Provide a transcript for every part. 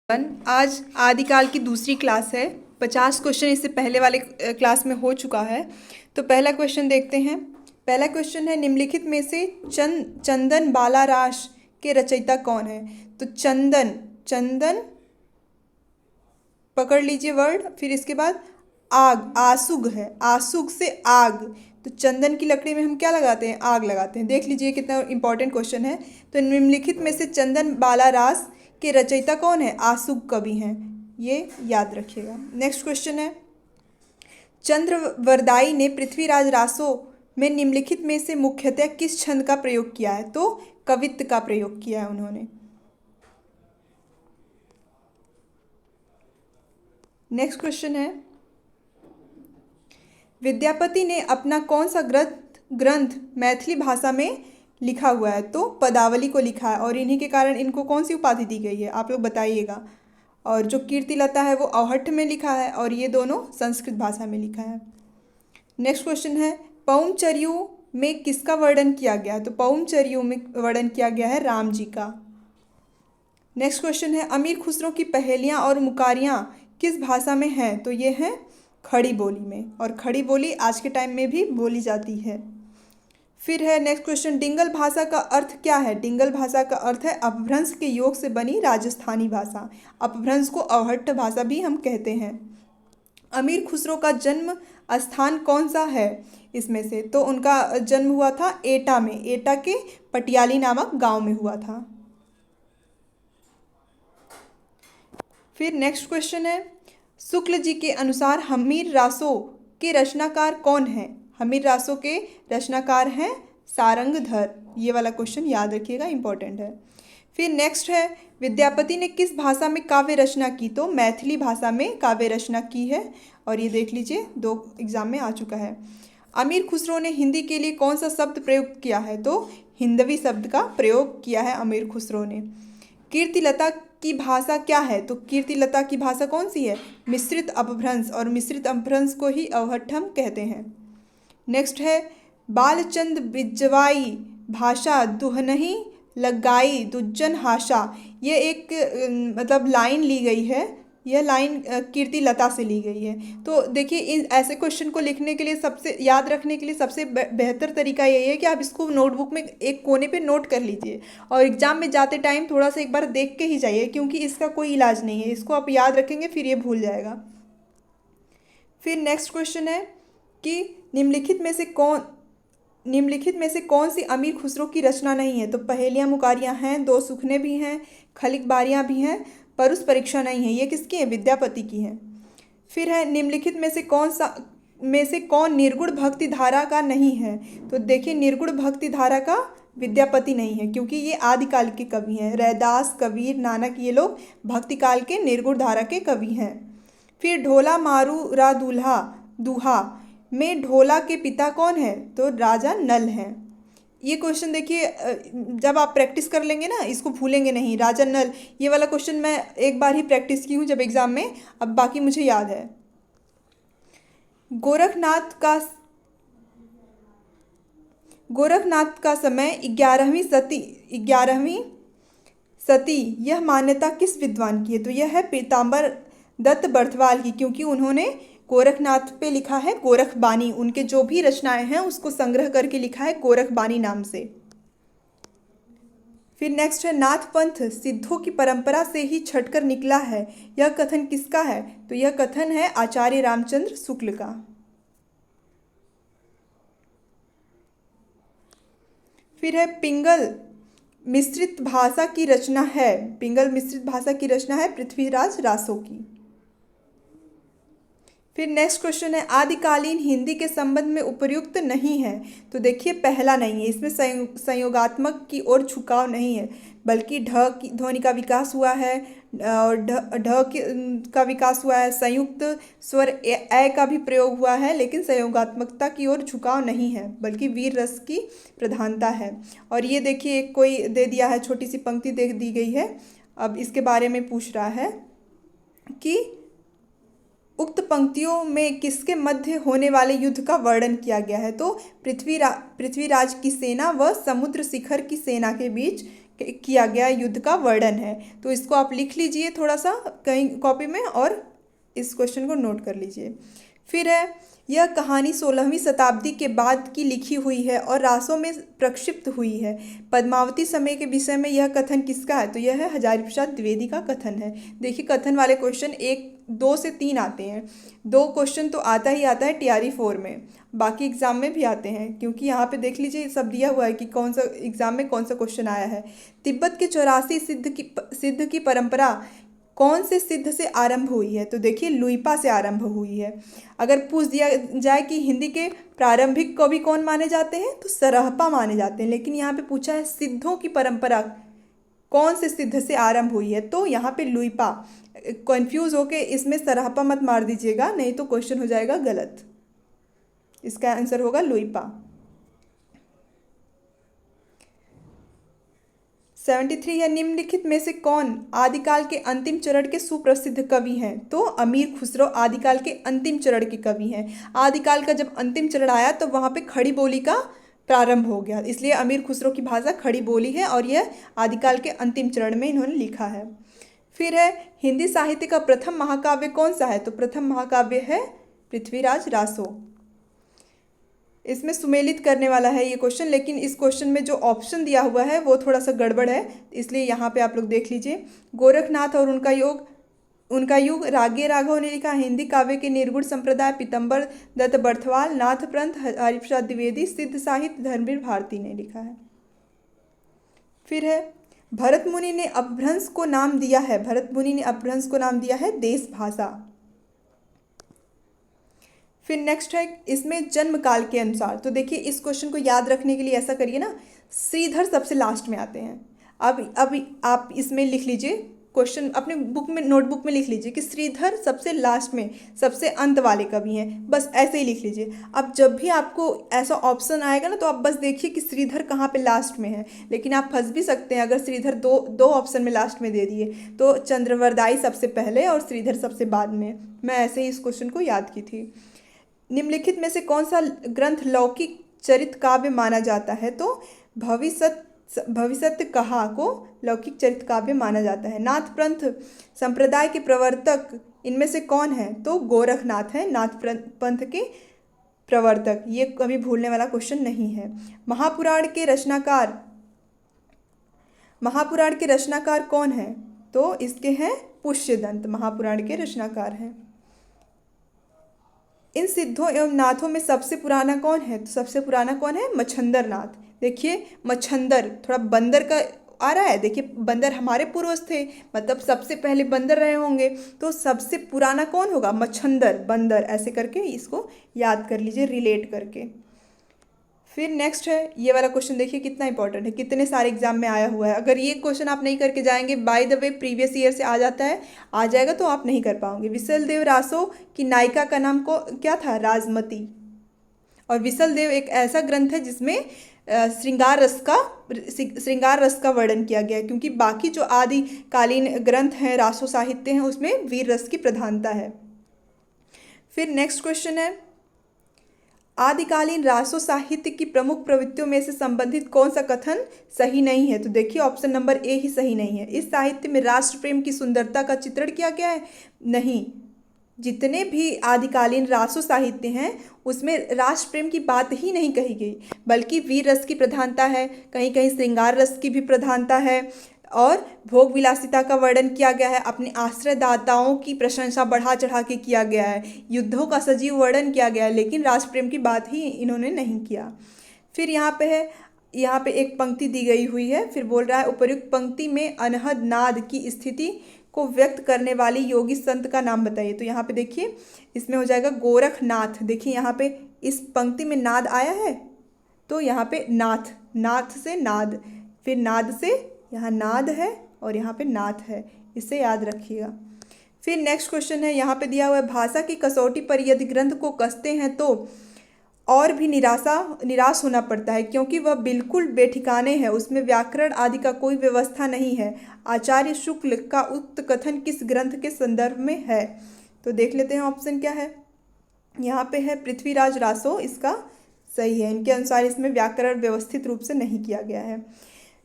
आज आदिकाल की दूसरी क्लास है। 50 क्वेश्चन इससे पहले वाले क्लास में हो चुका है। तो पहला क्वेश्चन देखते हैं। पहला क्वेश्चन है, निम्नलिखित में से चंदन बालारास के रचयिता कौन है? तो चंदन, चंदन पकड़ लीजिए वर्ड। फिर इसके बाद आग, आसुग है, आसुग से आग। तो चंदन की लकड़ी में हम क्या लगाते हैं? आग लगाते हैं। देख लीजिए कितना इंपॉर्टेंट क्वेश्चन है। तो निम्नलिखित में से चंदन बालारास के रचयिता कौन है? आसुग कवि हैं, ये याद रखिएगा। नेक्स्ट क्वेश्चन है, चंद्रवरदाई ने पृथ्वीराज रासो में निम्नलिखित में से मुख्यतः किस छंद का प्रयोग किया है? तो कवित्व का प्रयोग किया है उन्होंने। नेक्स्ट क्वेश्चन है, विद्यापति ने अपना कौन सा ग्रंथ मैथिली भाषा में लिखा हुआ है? तो पदावली को लिखा है, और इन्हीं के कारण इनको कौन सी उपाधि दी गई है? आप लोग बताइएगा। और जो कीर्तिलता है वो अवहट्ठ में लिखा है, और ये दोनों संस्कृत भाषा में लिखा है। नेक्स्ट क्वेश्चन है, पौमचर्यू में किसका वर्णन किया गया है? तो पौमचर्यू में वर्णन किया गया है राम जी का। नेक्स्ट क्वेश्चन है, अमीर खुसरो की पहेलियाँ और मुकारियाँ किस भाषा में हैं? तो ये हैं खड़ी बोली में, और खड़ी बोली आज के टाइम में भी बोली जाती है। फिर है नेक्स्ट क्वेश्चन, डिंगल भाषा का अर्थ क्या है? डिंगल भाषा का अर्थ है अपभ्रंश के योग से बनी राजस्थानी भाषा। अपभ्रंश को अवहट्ठ भाषा भी हम कहते हैं। अमीर खुसरो का जन्म स्थान कौन सा है इसमें से? तो उनका जन्म हुआ था एटा में, एटा के पटियाली नामक गांव में हुआ था। फिर नेक्स्ट क्वेश्चन है, शुक्ल जी के अनुसार हमीर रासो के रचनाकार कौन है? हमीर रासो के रचनाकार हैं सारंगधर। ये वाला क्वेश्चन याद रखिएगा, इंपॉर्टेंट है। फिर नेक्स्ट है, विद्यापति ने किस भाषा में काव्य रचना की? तो मैथिली भाषा में काव्य रचना की है, और ये देख लीजिए 2 एग्जाम में आ चुका है। अमीर खुसरो ने हिंदी के लिए कौन सा शब्द प्रयोग किया है? तो हिंदवी शब्द का प्रयोग किया है अमीर खुसरो ने। कीर्तिलता की भाषा क्या है? तो कीर्तिलता की भाषा कौन सी है? मिश्रित अपभ्रंश, और मिश्रित अपभ्रंश को ही अवहट्ठ हम कहते हैं। नेक्स्ट है, बालचंद बिजवाई भाषा दुहनही लगाई दुज्जन हाशा। ये एक मतलब लाइन ली गई है, यह लाइन कीर्तिलता से ली गई है। तो देखिए, इन ऐसे क्वेश्चन को लिखने के लिए, सबसे याद रखने के लिए सबसे बेहतर तरीका यही है कि आप इसको नोटबुक में एक कोने पे नोट कर लीजिए, और एग्जाम में जाते टाइम थोड़ा सा एक बार देख के ही जाइए, क्योंकि इसका कोई इलाज नहीं है। इसको आप याद रखेंगे फिर ये भूल जाएगा। फिर नेक्स्ट क्वेश्चन है कि निम्नलिखित में से कौन सी अमीर खुसरो की रचना नहीं है? तो पहेलियाँ मुकारियाँ हैं, 2 सुखने भी हैं, खलिक बारियाँ भी हैं, पर उस परीक्षा नहीं है। ये किसकी है? विद्यापति की है। फिर है, निम्नलिखित में से कौन निर्गुण भक्ति धारा का नहीं है? तो देखिए, निर्गुण भक्ति धारा का विद्यापति नहीं है, क्योंकि ये आदिकाल के कवि हैं। रैदास, कबीर, नानक, ये लोग भक्ति काल के निर्गुण धारा के कवि हैं। फिर ढोला मारू रा दूल्हा दूहा में ढोला के पिता कौन है? तो राजा नल हैं। ये क्वेश्चन देखिए, जब आप प्रैक्टिस कर लेंगे ना, इसको भूलेंगे नहीं। राजा नल, ये वाला क्वेश्चन मैं एक बार ही प्रैक्टिस की हूँ जब एग्जाम में, अब बाकी मुझे याद है। गोरखनाथ का समय 11वीं सती, यह मान्यता किस विद्वान की है? तो यह है पीताम्बर दत्त बर्थवाल की, क्योंकि उन्होंने गोरखनाथ पे लिखा है गोरखबानी। उनके जो भी रचनाएं हैं उसको संग्रह करके लिखा है गोरखबानी नाम से। फिर नेक्स्ट है, नाथ पंथ सिद्धों की परंपरा से ही छटकर निकला है, यह कथन किसका है? तो यह कथन है आचार्य रामचंद्र शुक्ल का। फिर है, पिंगल मिश्रित भाषा की रचना है, पिंगल मिश्रित भाषा की रचना है पृथ्वीराज रासो की। फिर नेक्स्ट क्वेश्चन है, आदिकालीन हिंदी के संबंध में उपर्युक्त नहीं है। तो देखिए, पहला नहीं है, इसमें संयोगात्मक की ओर झुकाव नहीं है, बल्कि ढ की ध्वनि का विकास हुआ है, और का विकास हुआ है। संयुक्त स्वर ए का भी प्रयोग हुआ है, लेकिन संयोगात्मकता की ओर झुकाव नहीं है, बल्कि वीर रस की प्रधानता है। और ये देखिए, कोई दे दिया है, छोटी सी पंक्ति दे दी गई है। अब इसके बारे में पूछ रहा है कि उक्त पंक्तियों में किसके मध्य होने वाले युद्ध का वर्णन किया गया है? तो पृथ्वीराज की सेना व समुद्र शिखर की सेना के बीच किया गया युद्ध का वर्णन है। तो इसको आप लिख लीजिए थोड़ा सा कहीं कॉपी में और इस क्वेश्चन को नोट कर लीजिए। फिर है, यह कहानी 16वीं शताब्दी के बाद की लिखी हुई है और रासों में प्रक्षिप्त हुई है। पद्मावती समय के विषय में यह कथन किसका है? तो यह है हजारी प्रसाद द्विवेदी का कथन है। देखिए कथन वाले क्वेश्चन 1, 2 से 3 आते हैं। 2 क्वेश्चन तो आता ही आता है TRE 4 में, बाकी एग्जाम में भी आते हैं, क्योंकि यहाँ पे देख लीजिए सब दिया हुआ है कि कौन सा एग्जाम में कौन सा क्वेश्चन आया है। तिब्बत के 84 सिद्ध की परंपरा कौन से सिद्ध से आरंभ हुई है? तो देखिए लुइपा से आरंभ हुई है। अगर पूछ दिया जाए कि हिंदी के प्रारंभिक कवि कौन माने जाते हैं, तो सरहपा माने जाते हैं, लेकिन यहाँ पे पूछा है सिद्धों की परंपरा कौन से सिद्ध से आरंभ हुई है, तो यहाँ पे लुइपा। कंफ्यूज होके इसमें सरहपा मत मार दीजिएगा, नहीं तो क्वेश्चन हो जाएगा गलत। इसका आंसर होगा लुइपा। 73 है, निम्नलिखित में से कौन आदिकाल के अंतिम चरण के सुप्रसिद्ध कवि हैं? तो अमीर खुसरो आदिकाल के अंतिम चरण के कवि हैं। आदिकाल का जब अंतिम चरण आया तो वहाँ पे खड़ी बोली का प्रारंभ हो गया, इसलिए अमीर खुसरो की भाषा खड़ी बोली है और यह आदिकाल के अंतिम चरण में इन्होंने लिखा है। फिर है, हिंदी साहित्य का प्रथम महाकाव्य कौन सा है? तो प्रथम महाकाव्य है पृथ्वीराज रासो। इसमें सुमेलित करने वाला है ये क्वेश्चन, लेकिन इस क्वेश्चन में जो ऑप्शन दिया हुआ है वो थोड़ा सा गड़बड़ है, इसलिए यहाँ पे आप लोग देख लीजिए। गोरखनाथ और उनका युग रागे राघव ने लिखा। हिंदी काव्य के निर्गुण संप्रदाय पीतम्बर दत्त बर्थवाल, नाथ पंथ हरिप्रसाद द्विवेदी, सिद्ध साहित्य धर्मवीर भारती ने लिखा है। फिर है, भरत मुनि ने अपभ्रंश को नाम दिया है। भरत मुनि ने अपभ्रंश को नाम दिया है देश भाषा। फिर नेक्स्ट है, इसमें जन्म काल के अनुसार। तो देखिए इस क्वेश्चन को याद रखने के लिए ऐसा करिए ना, श्रीधर सबसे लास्ट में आते हैं। अब आप इसमें लिख लीजिए, क्वेश्चन अपने बुक में नोटबुक में लिख लीजिए कि श्रीधर सबसे लास्ट में सबसे अंत वाले कवि हैं, बस ऐसे ही लिख लीजिए। अब जब भी आपको ऐसा ऑप्शन आएगा ना, तो आप बस देखिए कि श्रीधर कहाँ पे लास्ट में है, लेकिन आप फंस भी सकते हैं अगर श्रीधर दो ऑप्शन में लास्ट में दे दिए तो चंद्रवरदाई सबसे पहले और श्रीधर सबसे बाद में। मैं ऐसे ही इस क्वेश्चन को याद की थी। निम्नलिखित में से कौन सा ग्रंथ लौकिक चरित काव्य माना जाता है? तो भविष्यत कहा को लौकिक चरित काव्य माना जाता है। नाथ पंथ संप्रदाय के प्रवर्तक इनमें से कौन है? तो गोरखनाथ है नाथ पंथ के प्रवर्तक। ये कभी भूलने वाला क्वेश्चन नहीं है। महापुराण के रचनाकार कौन है? तो इसके हैं पुष्यदंत, महापुराण के रचनाकार हैं। इन सिद्धों एवं नाथों में सबसे पुराना कौन है? तो सबसे पुराना कौन है? मच्छंदर नाथ। देखिए मच्छंदर थोड़ा बंदर का आ रहा है, देखिए बंदर हमारे पूर्वज थे, मतलब सबसे पहले बंदर रहे होंगे, तो सबसे पुराना कौन होगा? मच्छंदर, बंदर, ऐसे करके इसको याद कर लीजिए रिलेट करके। फिर नेक्स्ट है, ये वाला क्वेश्चन देखिए कितना इंपॉर्टेंट है, कितने सारे एग्जाम में आया हुआ है। अगर ये क्वेश्चन आप नहीं करके जाएंगे, by the way previous year से आ जाएगा तो आप नहीं कर पाओगे। विसल देव रासो की नायिका का नाम को क्या था? राजमती। और विसल देव एक ऐसा ग्रंथ है जिसमें श्रृंगार रस का वर्णन किया गया है, क्योंकि बाकी जो आदिकालीन ग्रंथ हैं, रासो साहित्य हैं, उसमें वीर रस की प्रधानता है। फिर नेक्स्ट क्वेश्चन है, आदिकालीन रासो साहित्य की प्रमुख प्रवृत्तियों में से संबंधित कौन सा कथन सही नहीं है? तो देखिए ऑप्शन नंबर ए ही सही नहीं है। इस साहित्य में राष्ट्र प्रेम की सुंदरता का चित्रण किया गया है? नहीं, जितने भी आदिकालीन रासो साहित्य हैं उसमें राष्ट्र प्रेम की बात ही नहीं कही गई, बल्कि वीर रस की प्रधानता है, कहीं कहीं श्रृंगार रस की भी प्रधानता है, और भोग विलासिता का वर्णन किया गया है। अपने आश्रयदाताओं की प्रशंसा बढ़ा चढ़ा के किया गया है, युद्धों का सजीव वर्णन किया गया है, लेकिन राष्ट्र प्रेम की बात ही इन्होंने नहीं किया। फिर यहाँ पे एक पंक्ति दी गई हुई है, फिर बोल रहा है उपर्युक्त पंक्ति में अनहद नाद की स्थिति को व्यक्त करने वाली योगी संत का नाम बताइए। तो यहाँ पे देखिए इसमें हो जाएगा गोरखनाथ। देखिए यहाँ पे इस पंक्ति में नाद आया है, तो यहाँ पे नाथ से नाद, फिर नाद से यहाँ नाद है और यहाँ पे नाथ है, इसे याद रखिएगा। फिर नेक्स्ट क्वेश्चन है, यहाँ पे दिया हुआ है भाषा की कसौटी पर यदि ग्रंथ को कसते हैं तो और भी निराश होना पड़ता है, क्योंकि वह बिल्कुल बेठिकाने है, उसमें व्याकरण आदि का कोई व्यवस्था नहीं है। आचार्य शुक्ल का उक्त कथन किस ग्रंथ के संदर्भ में है? तो देख लेते हैं ऑप्शन क्या है। यहाँ पे है पृथ्वीराज रासो, इसका सही है। इनके अनुसार इसमें व्याकरण व्यवस्थित रूप से नहीं किया गया है।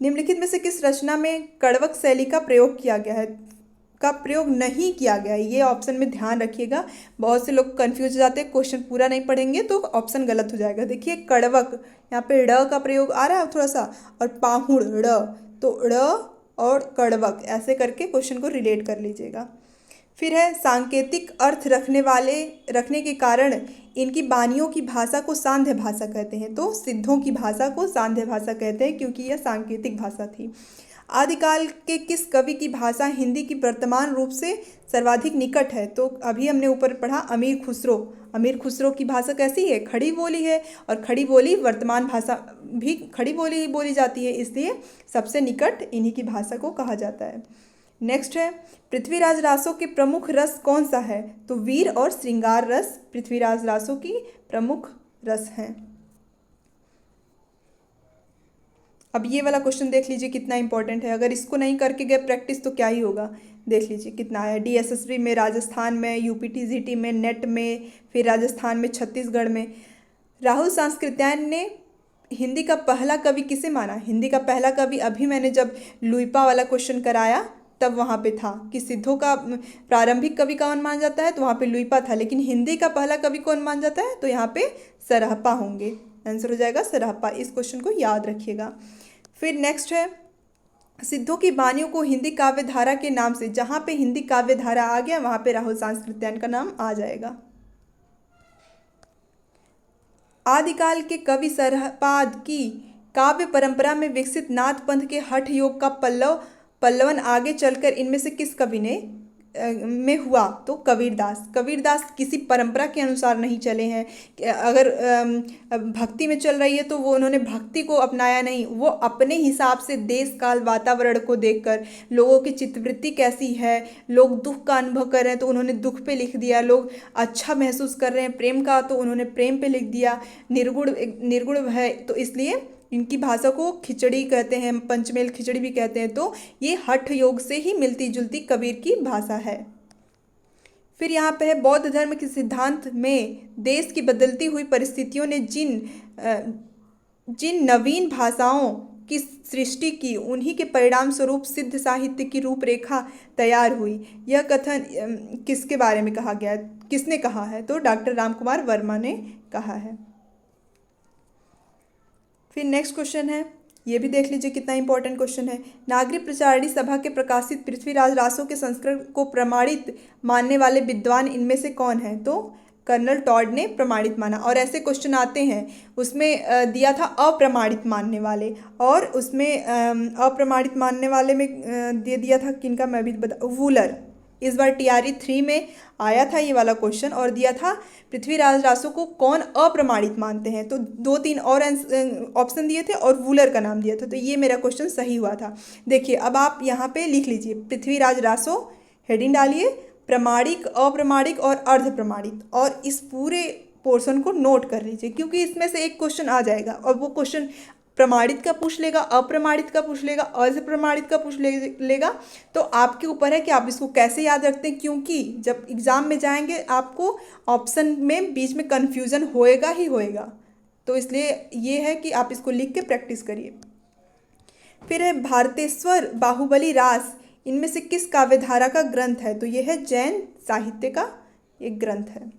निम्नलिखित में से किस रचना में कड़वक शैली का प्रयोग किया गया है, का प्रयोग नहीं किया गया है? ये ऑप्शन में ध्यान रखिएगा, बहुत से लोग कंफ्यूज हो जाते हैं, क्वेश्चन पूरा नहीं पढ़ेंगे तो ऑप्शन गलत हो जाएगा। देखिए कड़वक, यहाँ पे ड़ का प्रयोग आ रहा है थोड़ा सा, और पाहुड़ ड़, तो ड़ और कड़वक ऐसे करके क्वेश्चन को रिलेट कर लीजिएगा। फिर है सांकेतिक अर्थ रखने के कारण इनकी बानियों की भाषा को सांध्य भाषा कहते हैं। तो सिद्धों की भाषा को सांध्य भाषा कहते हैं क्योंकि यह सांकेतिक भाषा थी। आदिकाल के किस कवि की भाषा हिंदी की वर्तमान रूप से सर्वाधिक निकट है? तो अभी हमने ऊपर पढ़ा अमीर खुसरो। अमीर खुसरो की भाषा कैसी है? खड़ी बोली है, और खड़ी बोली वर्तमान भाषा भी खड़ी बोली ही बोली जाती है, इसलिए सबसे निकट इन्हीं की भाषा को कहा जाता है। नेक्स्ट है पृथ्वीराज रासो के प्रमुख रस कौन सा है? तो वीर और श्रृंगार रस पृथ्वीराज रासो की प्रमुख रस हैं। अब ये वाला क्वेश्चन देख लीजिए कितना इंपॉर्टेंट है, अगर इसको नहीं करके गए प्रैक्टिस तो क्या ही होगा। देख लीजिए कितना आया, डीएसएसबी में, राजस्थान में, यूपीटीजीटी में, नेट में, फिर राजस्थान में, छत्तीसगढ़ में। राहुल सांस्कृत्यायन ने हिंदी का पहला कवि किसे माना? हिंदी का पहला कवि अभी मैंने जब लुइपा वाला क्वेश्चन कराया तब वहाँ पे था कि सिद्धों का प्रारंभिक कवि कौन माना जाता है, तो वहाँ पे लुइपा था, लेकिन हिंदी का पहला कवि कौन माना जाता है? तो यहाँ पे सरहप्पा होंगे, आंसर हो जाएगा सरहप्पा। इस क्वेश्चन को याद रखिएगा। फिर नेक्स्ट है सिद्धों की बानियों को हिंदी काव्य धारा के नाम से, जहाँ पे हिंदी काव्य धारा आ गया वहाँ पे राहुल सांस्कृत्यायन का नाम आ जाएगा। आदिकाल के कवि सरहपाद की काव्य परंपरा में विकसित नाथ पंथ के हठ योग का पल्लवन आगे चलकर इनमें से किस कवि ने में हुआ? तो कबीरदास। कबीरदास किसी परंपरा के अनुसार नहीं चले हैं। अगर भक्ति में चल रही है तो वो उन्होंने भक्ति को अपनाया नहीं, वो अपने हिसाब से देश काल वातावरण को देखकर, लोगों की चित्तवृत्ति कैसी है, लोग दुख का अनुभव कर रहे हैं तो उन्होंने दुख पे लिख दिया, लोग अच्छा महसूस कर रहे हैं प्रेम का तो उन्होंने प्रेम पे लिख दिया, निर्गुण है तो इसलिए इनकी भाषा को खिचड़ी कहते हैं, पंचमेल खिचड़ी भी कहते हैं। तो ये हठ योग से ही मिलती जुलती कबीर की भाषा है। फिर यहाँ पे है बौद्ध धर्म के सिद्धांत में देश की बदलती हुई परिस्थितियों ने जिन नवीन भाषाओं की सृष्टि की, उन्हीं के परिणाम स्वरूप सिद्ध साहित्य की रूपरेखा तैयार हुई। यह कथन किसके बारे में कहा गया है, किसने कहा है? तो डॉक्टर रामकुमार वर्मा ने कहा है। फिर नेक्स्ट क्वेश्चन है, ये भी देख लीजिए कितना इंपॉर्टेंट क्वेश्चन है। नागरिक प्रचारिणी सभा के प्रकाशित पृथ्वीराज रासो के संस्करण को प्रमाणित मानने वाले विद्वान इनमें से कौन है? तो कर्नल टॉड ने प्रमाणित माना। और ऐसे क्वेश्चन आते हैं, उसमें दिया था अप्रमाणित मानने वाले, और उसमें अप्रमाणित मानने वाले में दे दिया था किनका, मैं भी बता, वूलर। इस बार टीआरई 3 में आया था ये वाला क्वेश्चन और दिया था पृथ्वीराज रासो को कौन अप्रमाणित मानते हैं, तो 2-3 और ऑप्शन दिए थे और वूलर का नाम दिया था, तो ये मेरा क्वेश्चन सही हुआ था। देखिए अब आप यहाँ पे लिख लीजिए पृथ्वीराज रासो, हेडिंग डालिए, प्रमाणिक, अप्रमाणिक और अर्ध प्रमाणित, और इस पूरे पोर्शन को नोट कर लीजिए क्योंकि इसमें से एक क्वेश्चन आ जाएगा और वो क्वेश्चन प्रमाणित का पूछ लेगा, अप्रमाणित का पूछ लेगा, अर्ध प्रमाणित का पूछ लेगा। तो आपके ऊपर है कि आप इसको कैसे याद रखते हैं, क्योंकि जब एग्जाम में जाएंगे आपको ऑप्शन में बीच में कन्फ्यूजन होएगा ही होएगा, तो इसलिए ये है कि आप इसको लिख के प्रैक्टिस करिए। फिर है भारतेश्वर बाहुबली रास इनमें से किस काव्यधारा का ग्रंथ है? तो यह है जैन साहित्य का एक ग्रंथ है।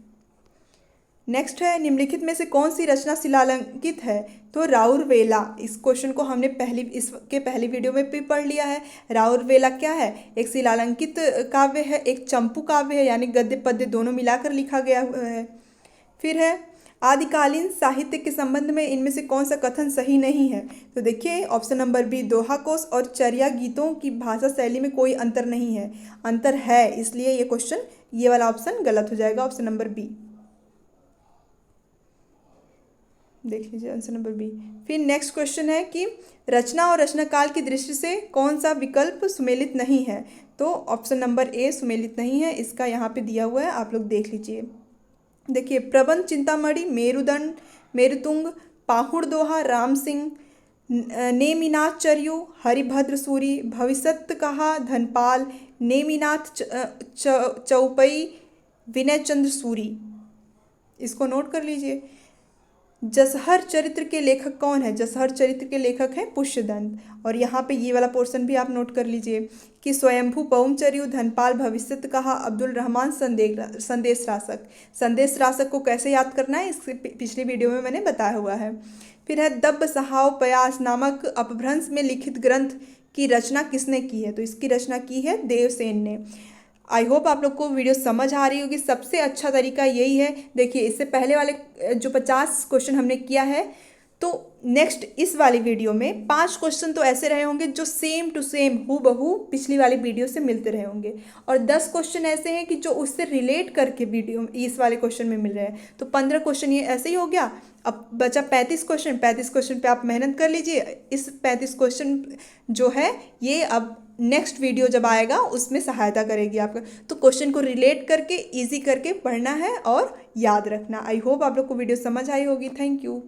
नेक्स्ट है निम्नलिखित में से कौन सी रचना शिलालंकित है? तो राउरवेला। इस क्वेश्चन को हमने इसके पहली वीडियो में भी पढ़ लिया है। राउरवेला क्या है? एक शिलालंकित काव्य है, एक चंपू काव्य है, यानी गद्य पद्य दोनों मिलाकर लिखा गया है। फिर है आदिकालीन साहित्य के संबंध में इनमें से कौन सा कथन सही नहीं है? तो देखिए ऑप्शन नंबर बी, दोहा कोश और चर्या गीतों की भाषा शैली में कोई अंतर नहीं है। अंतर है, इसलिए ये क्वेश्चन, ये वाला ऑप्शन गलत हो जाएगा, ऑप्शन नंबर बी। देख लीजिए आंसर नंबर बी। फिर नेक्स्ट क्वेश्चन है कि रचना और रचनाकाल की दृष्टि से कौन सा विकल्प सुमेलित नहीं है? तो ऑप्शन नंबर ए सुमेलित नहीं है, इसका यहाँ पे दिया हुआ है, आप लोग देख लीजिए। देखिए प्रबंध चिंतामणि, मेरुदंड, मेरुतुंग, पाहुड़ दोहा, राम सिंह, नेमिनाथ चर्यु, हरिभद्र सूरी, भविष्यत कहा, धनपाल, नेमिनाथ चौपई, विनय चंद्र सूरी। इसको नोट कर लीजिए। जसहर चरित्र के लेखक कौन है? जसहर चरित्र के लेखक हैं पुष्यदंत। और यहाँ पे ये वाला पोर्शन भी आप नोट कर लीजिए कि स्वयंभू पौमचर्यु, धनपाल भविष्यत कहा, अब्दुल रहमान संदेश रासक। संदेश रासक को कैसे याद करना है इसके पिछली वीडियो में मैंने बताया हुआ है। फिर है दब्ब सहाव पयास नामक अपभ्रंश में लिखित ग्रंथ की रचना किसने की है? तो इसकी रचना की है देवसेन ने। आई होप आप लोग को वीडियो समझ आ रही होगी। सबसे अच्छा तरीका यही है, देखिए इससे पहले वाले जो 50 क्वेश्चन हमने किया है, तो नेक्स्ट इस वाली वीडियो में 5 क्वेश्चन तो ऐसे रहे होंगे जो सेम टू सेम हूबहू पिछली वाली वीडियो से मिलते रहे होंगे, और 10 क्वेश्चन ऐसे हैं कि जो उससे रिलेट करके वीडियो इस वाले क्वेश्चन में मिल रहे हैं। तो 15 क्वेश्चन ये ऐसे ही हो गया। अब बचा 35 क्वेश्चन। 35 क्वेश्चन पे आप मेहनत कर लीजिए। इस 35 क्वेश्चन जो है ये अब नेक्स्ट वीडियो जब आएगा उसमें सहायता करेगी आपका। तो क्वेश्चन को रिलेट करके इजी करके पढ़ना है और याद रखना। आई होप आप लोग को वीडियो समझ आई होगी। Thank you.